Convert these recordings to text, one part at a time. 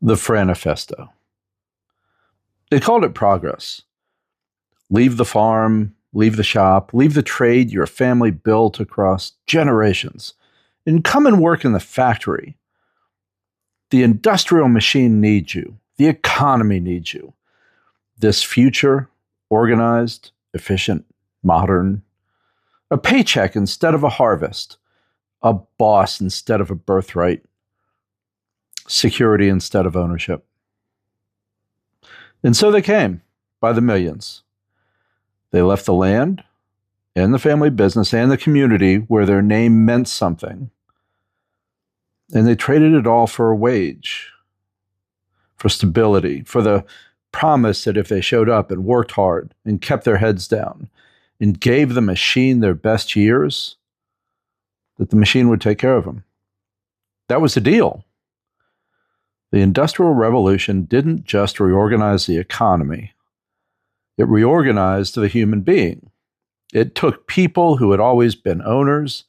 the Franifesto. They called it progress. Leave the farm, leave the shop, leave the trade your family built across generations, and come and work in the factory. The industrial machine needs you. The economy needs you. This future, organized, efficient, modern, a paycheck instead of a harvest, a boss instead of a birthright, security instead of ownership. And so they came by the millions. They left the land and the family business and the community where their name meant something. And they traded it all for a wage, for stability, for the promise that if they showed up and worked hard and kept their heads down and gave the machine their best years, that the machine would take care of them. That was the deal. The Industrial Revolution didn't just reorganize the economy. It reorganized the human being. It took people who had always been owners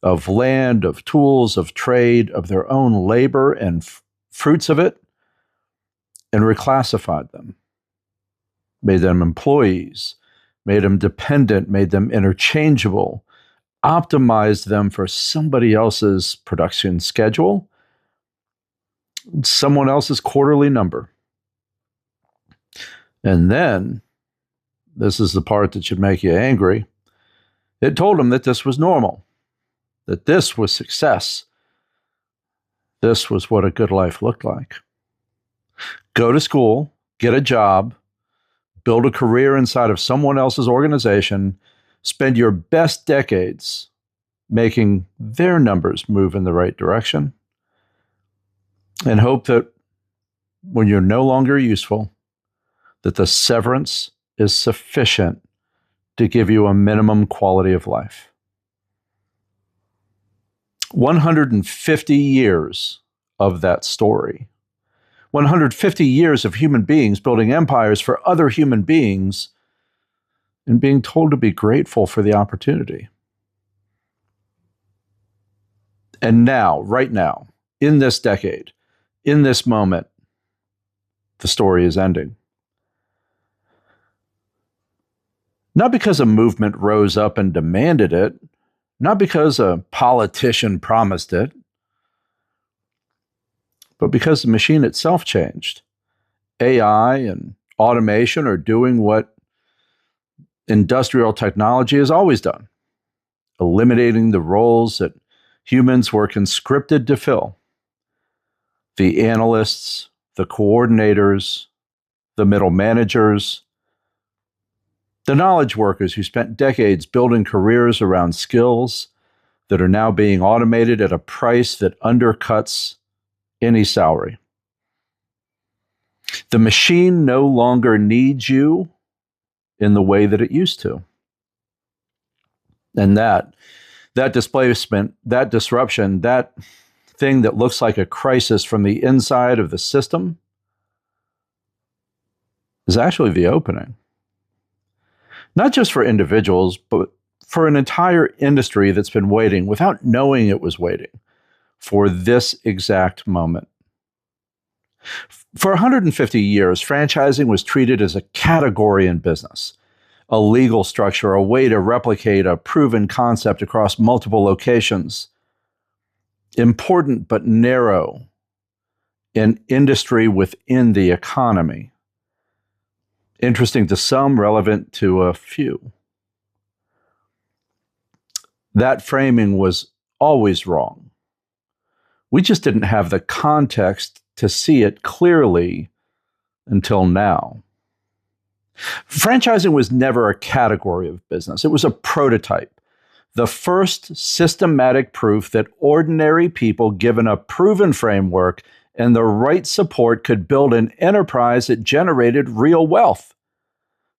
of land, of tools, of trade, of their own labor and fruits of it, and reclassified them, made them employees, made them dependent, made them interchangeable, optimized them for somebody else's production schedule, someone else's quarterly number. And then, this is the part that should make you angry, it told them that this was normal, that this was success. This was what a good life looked like. Go to school, get a job, build a career inside of someone else's organization, spend your best decades making their numbers move in the right direction, and hope that when you're no longer useful, that the severance is sufficient to give you a minimum quality of life. 150 years of that story. 150 years of human beings building empires for other human beings and being told to be grateful for the opportunity. And now, right now, in this decade, in this moment, the story is ending. Not because a movement rose up and demanded it, not because a politician promised it, but because the machine itself changed. AI and automation are doing what industrial technology has always done, eliminating the roles that humans were conscripted to fill. The analysts, the coordinators, the middle managers, the knowledge workers who spent decades building careers around skills that are now being automated at a price that undercuts any salary. The machine no longer needs you in the way that it used to. And that displacement, that disruption, that thing that looks like a crisis from the inside of the system is actually the opening. Not just for individuals, but for an entire industry that's been waiting without knowing it was waiting for this exact moment. For 150 years, franchising was treated as a category in business, a legal structure, a way to replicate a proven concept across multiple locations. Important but narrow, an industry within the economy. Interesting to some, relevant to a few. That framing was always wrong. We just didn't have the context to see it clearly until now. Franchising was never a category of business. It was a prototype, the first systematic proof that ordinary people given a proven framework and the right support could build an enterprise that generated real wealth,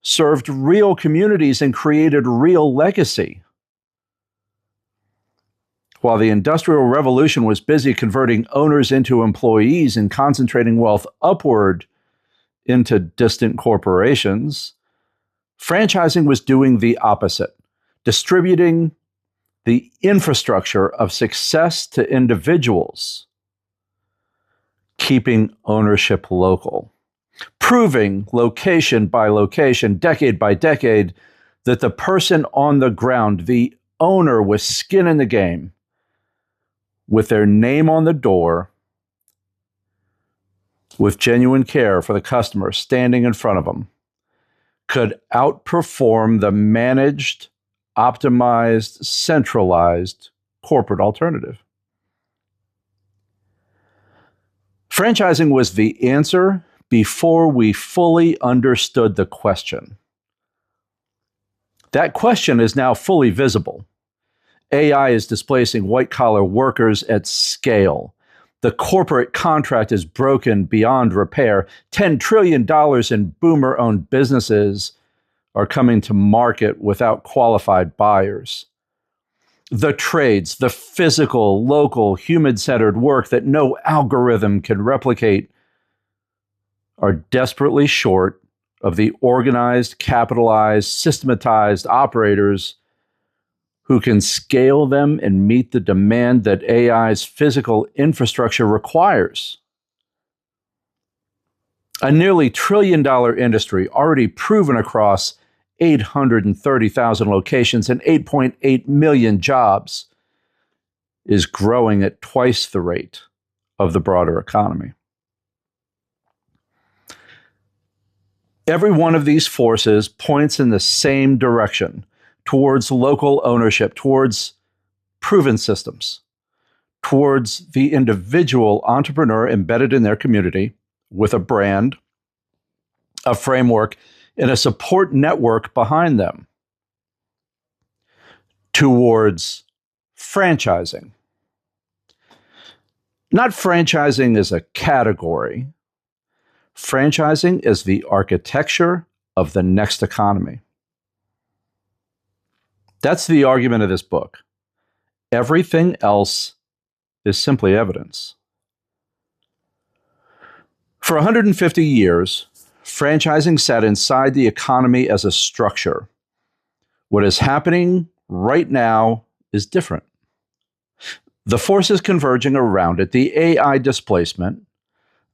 served real communities, and created real legacy. While the Industrial Revolution was busy converting owners into employees and concentrating wealth upward into distant corporations, franchising was doing the opposite, distributing the infrastructure of success to individuals, keeping ownership local, proving location by location, decade by decade, that the person on the ground, the owner with skin in the game, with their name on the door, with genuine care for the customer standing in front of them, could outperform the managed, optimized, centralized corporate alternative. Franchising was the answer before we fully understood the question. That question is now fully visible. AI is displacing white-collar workers at scale. The corporate contract is broken beyond repair. $10 trillion in boomer-owned businesses are coming to market without qualified buyers. The trades, the physical, local, human-centered work that no algorithm can replicate, are desperately short of the organized, capitalized, systematized operators who can scale them and meet the demand that AI's physical infrastructure requires. A nearly $1 trillion industry already proven across 830,000 locations and 8.8 million jobs is growing at twice the rate of the broader economy. Every one of these forces points in the same direction, towards local ownership, towards proven systems, towards the individual entrepreneur embedded in their community with a brand, a framework, and a support network behind them, towards franchising. Not franchising as a category. Franchising is the architecture of the next economy. That's the argument of this book. Everything else is simply evidence. For 150 years, franchising sat inside the economy as a structure. What is happening right now is different. The forces converging around it, the AI displacement,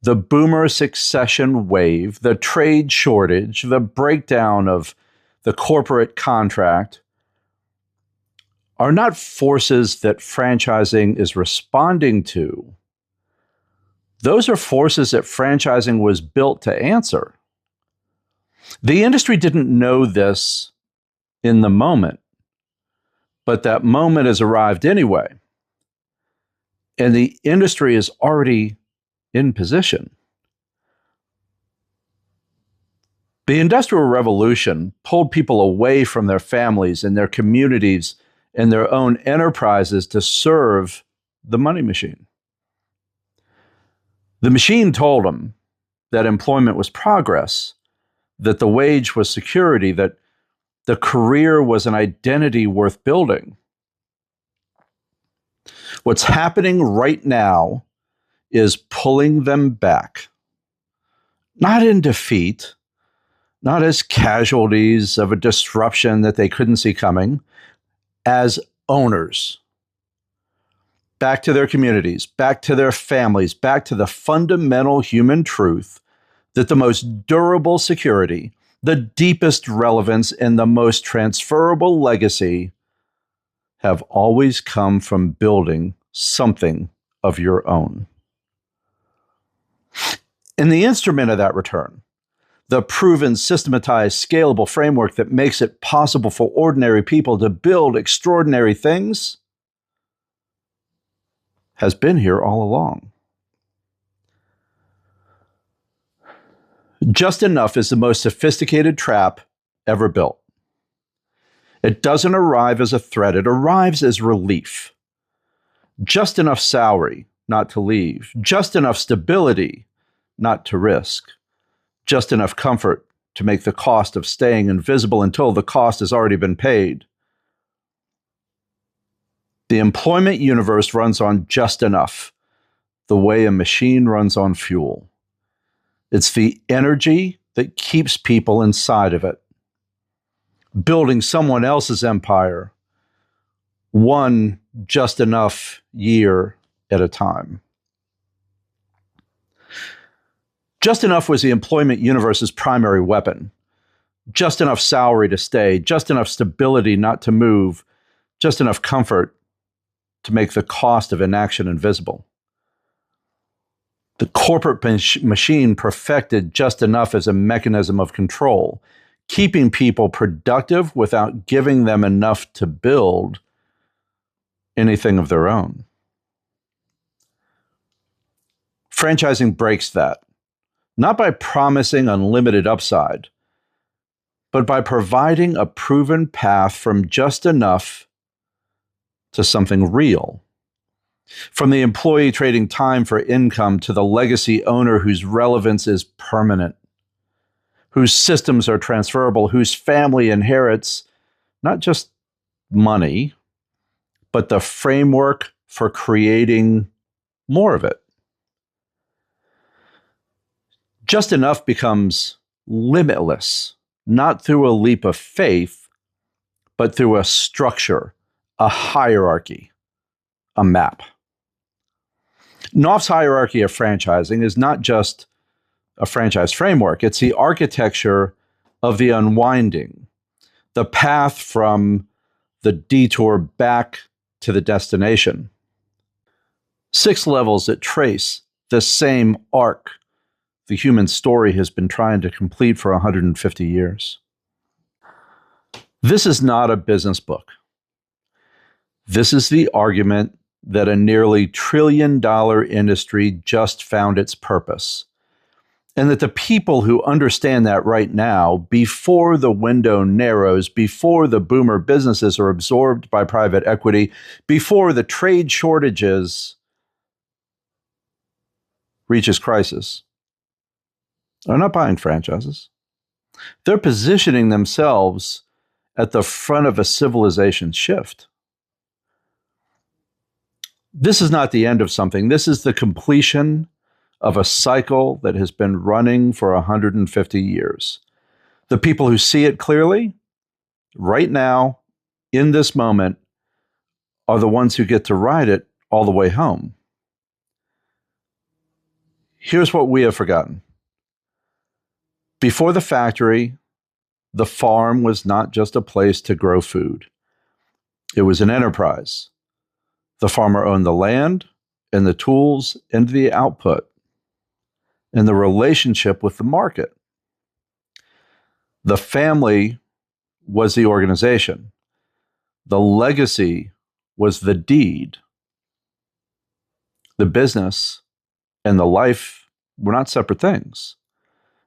the boomer succession wave, the trade shortage, the breakdown of the corporate contract, are not forces that franchising is responding to. Those are forces that franchising was built to answer. The industry didn't know this in the moment, but that moment has arrived anyway. And the industry is already in position. The Industrial Revolution pulled people away from their families and their communities and their own enterprises to serve the money machine. The machine told them that employment was progress, that the wage was security, that the career was an identity worth building. What's happening right now is pulling them back, not in defeat, not as casualties of a disruption that they couldn't see coming, as owners. Back to their communities, back to their families, back to the fundamental human truth that the most durable security, the deepest relevance, and the most transferable legacy have always come from building something of your own. And the instrument of that return, the proven, systematized, scalable framework that makes it possible for ordinary people to build extraordinary things, has been here all along. Just enough is the most sophisticated trap ever built. It doesn't arrive as a threat, it arrives as relief. Just enough salary not to leave, just enough stability not to risk, just enough comfort to make the cost of staying invisible until the cost has already been paid. The employment universe runs on just enough, the way a machine runs on fuel. It's the energy that keeps people inside of it, building someone else's empire, one just enough year at a time. Just enough was the employment universe's primary weapon. Just enough salary to stay, just enough stability not to move, just enough comfort to make the cost of inaction invisible. The corporate machine perfected just enough as a mechanism of control, keeping people productive without giving them enough to build anything of their own. Franchising breaks that, not by promising unlimited upside, but by providing a proven path from just enough to something real. From the employee trading time for income to the legacy owner whose relevance is permanent, whose systems are transferable, whose family inherits not just money, but the framework for creating more of it. Just enough becomes limitless, not through a leap of faith, but through a structure, a hierarchy, a map. Knauf's hierarchy of franchising is not just a franchise framework, it's the architecture of the unwinding, the path from the detour back to the destination. 6 levels that trace the same arc the human story has been trying to complete for 150 years. This is not a business book. This is the argument that a nearly $1 trillion industry just found its purpose, and that the people who understand that right now, before the window narrows, before the boomer businesses are absorbed by private equity, before the trade shortages reaches crisis, are not buying franchises. They're positioning themselves at the front of a civilization shift. This is not the end of something. This is the completion of a cycle that has been running for 150 years. The people who see it clearly, right now, in this moment, are the ones who get to ride it all the way home. Here's what we have forgotten. Before the factory, the farm was not just a place to grow food. It was an enterprise. The farmer owned the land and the tools and the output and the relationship with the market. The family was the organization. The legacy was the deed. The business and the life were not separate things.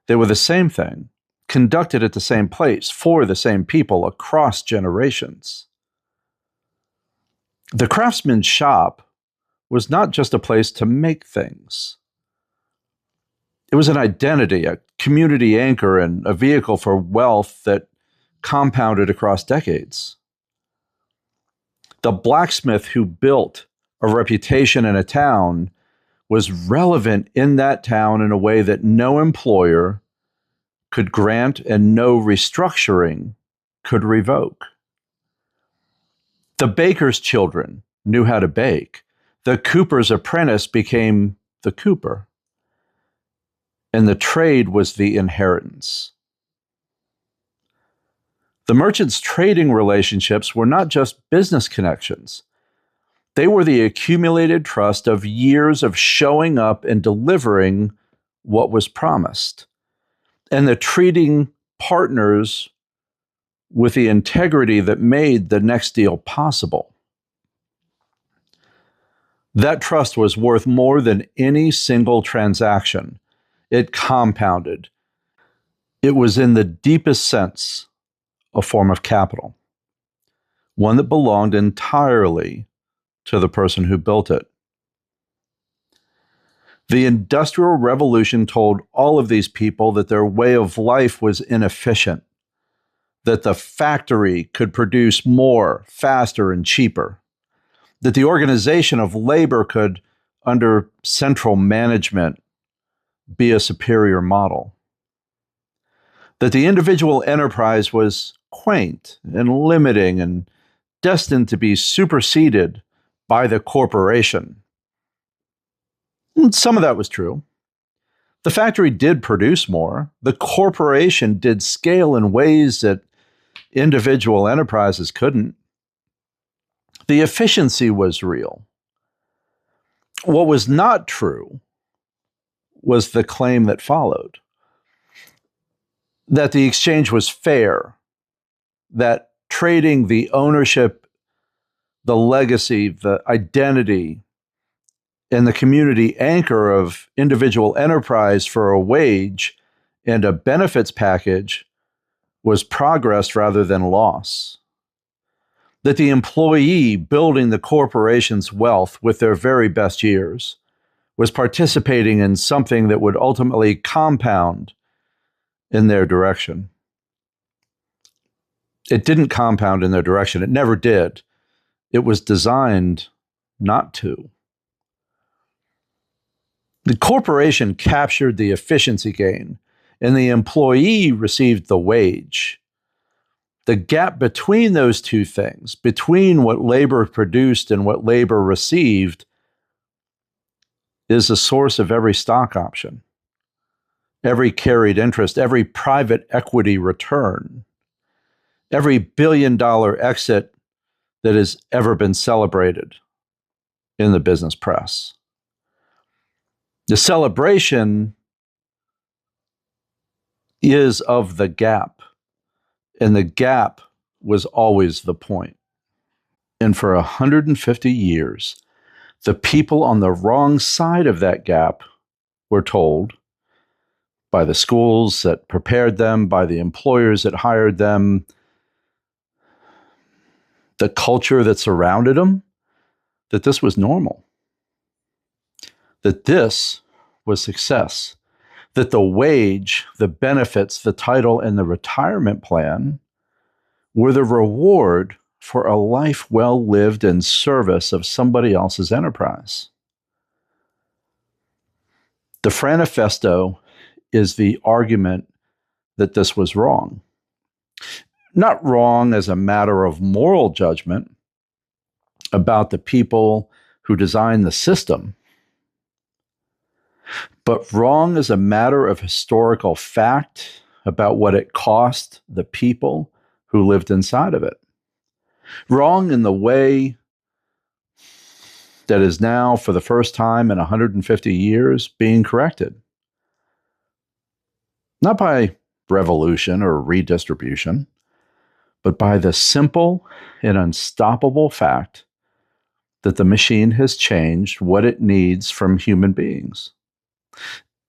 They were the same thing, conducted at the same place, for the same people, across generations. The craftsman's shop was not just a place to make things. It was an identity, a community anchor, and a vehicle for wealth that compounded across decades. The blacksmith who built a reputation in a town was relevant in that town in a way that no employer could grant and no restructuring could revoke. The baker's children knew how to bake. The cooper's apprentice became the cooper. And the trade was the inheritance. The merchants' trading relationships were not just business connections. They were the accumulated trust of years of showing up and delivering what was promised, and the treating partners with the integrity that made the next deal possible. That trust was worth more than any single transaction. It compounded. It was in the deepest sense a form of capital, one that belonged entirely to the person who built it. The Industrial Revolution told all of these people that their way of life was inefficient, that the factory could produce more, faster, and cheaper, that the organization of labor could, under central management, be a superior model, that the individual enterprise was quaint and limiting and destined to be superseded by the corporation. And some of that was true. The factory did produce more. The corporation did scale in ways that individual enterprises couldn't. The efficiency was real. What was not true was the claim that followed, that the exchange was fair, that trading the ownership, the legacy, the identity, and the community anchor of individual enterprise for a wage and a benefits package was progress rather than loss. That the employee building the corporation's wealth with their very best years was participating in something that would ultimately compound in their direction. It didn't compound in their direction. It never did. It was designed not to. The corporation captured the efficiency gain, and the employee received the wage. The gap between those two things, between what labor produced and what labor received, is the source of every stock option, every carried interest, every private equity return, every billion-dollar exit that has ever been celebrated in the business press. The celebration is of the gap, and the gap was always the point. And for 150 years, the people on the wrong side of that gap were told by the schools that prepared them, by the employers that hired them, the culture that surrounded them, that this was normal, that this was success, that the wage, the benefits, the title, and the retirement plan were the reward for a life well lived in service of somebody else's enterprise. The Franifesto is the argument that this was wrong. Not wrong as a matter of moral judgment about the people who designed the system, but wrong as a matter of historical fact about what it cost the people who lived inside of it. Wrong in the way that is now, for the first time in 150 years, being corrected. Not by revolution or redistribution, but by the simple and unstoppable fact that the machine has changed what it needs from human beings.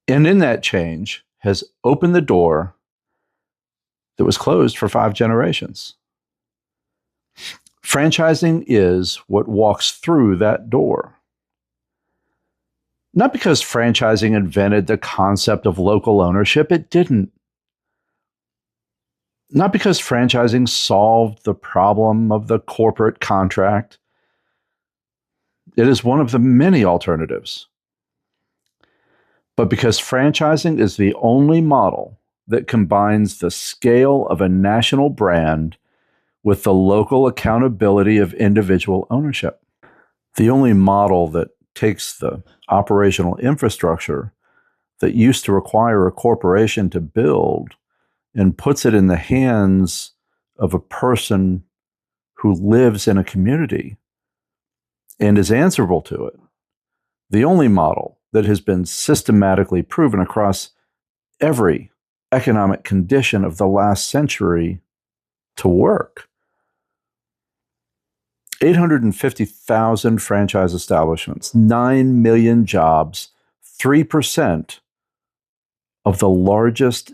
And in that change has opened the door that was closed for 5 generations. Franchising is what walks through that door. Not because franchising invented the concept of local ownership, it didn't. Not because franchising solved the problem of the corporate contract. It is one of the many alternatives. But because franchising is the only model that combines the scale of a national brand with the local accountability of individual ownership. The only model that takes the operational infrastructure that used to require a corporation to build and puts it in the hands of a person who lives in a community and is answerable to it. The only model that has been systematically proven across every economic condition of the last century to work. 850,000 franchise establishments, 9 million jobs, 3% of the largest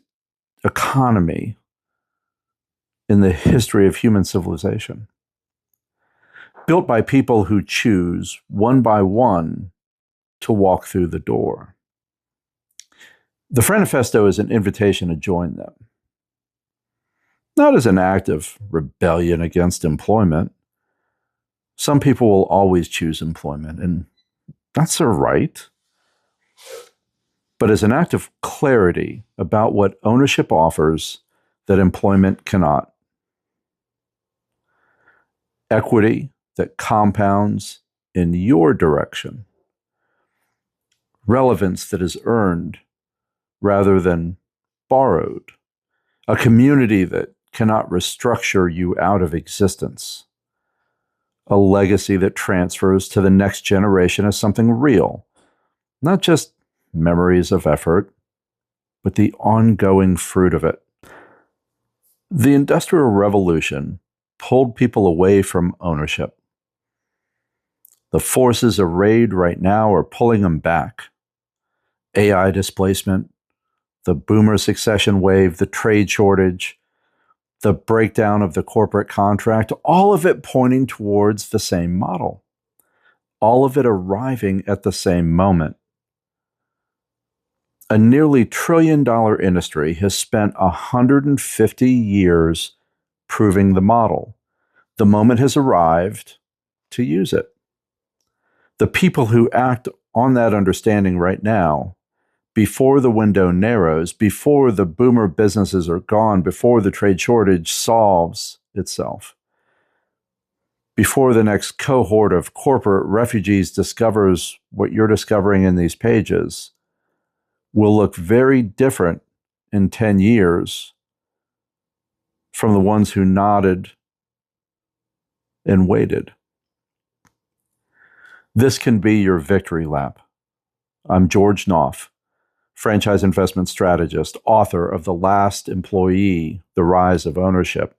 economy in the history of human civilization. Built by people who choose, one by one, to walk through the door. The Franifesto is an invitation to join them. Not as an act of rebellion against employment. Some people will always choose employment, and that's their right. But as an act of clarity about what ownership offers that employment cannot. Equity that compounds in your direction. Relevance that is earned rather than borrowed, a community that cannot restructure you out of existence, a legacy that transfers to the next generation as something real, not just memories of effort, but the ongoing fruit of it. The Industrial Revolution pulled people away from ownership. The forces arrayed right now are pulling them back. AI displacement, the boomer succession wave, the trade shortage, the breakdown of the corporate contract, all of it pointing towards the same model, all of it arriving at the same moment. A nearly $1 trillion industry has spent 150 years proving the model. The moment has arrived to use it. The people who act on that understanding right now, before the window narrows, before the boomer businesses are gone, before the trade shortage solves itself, before the next cohort of corporate refugees discovers what you're discovering in these pages, will look very different in 10 years from the ones who nodded and waited. This can be your victory lap. I'm George Knauf, franchise investment strategist, author of The Last Employee, The Rise of Ownership.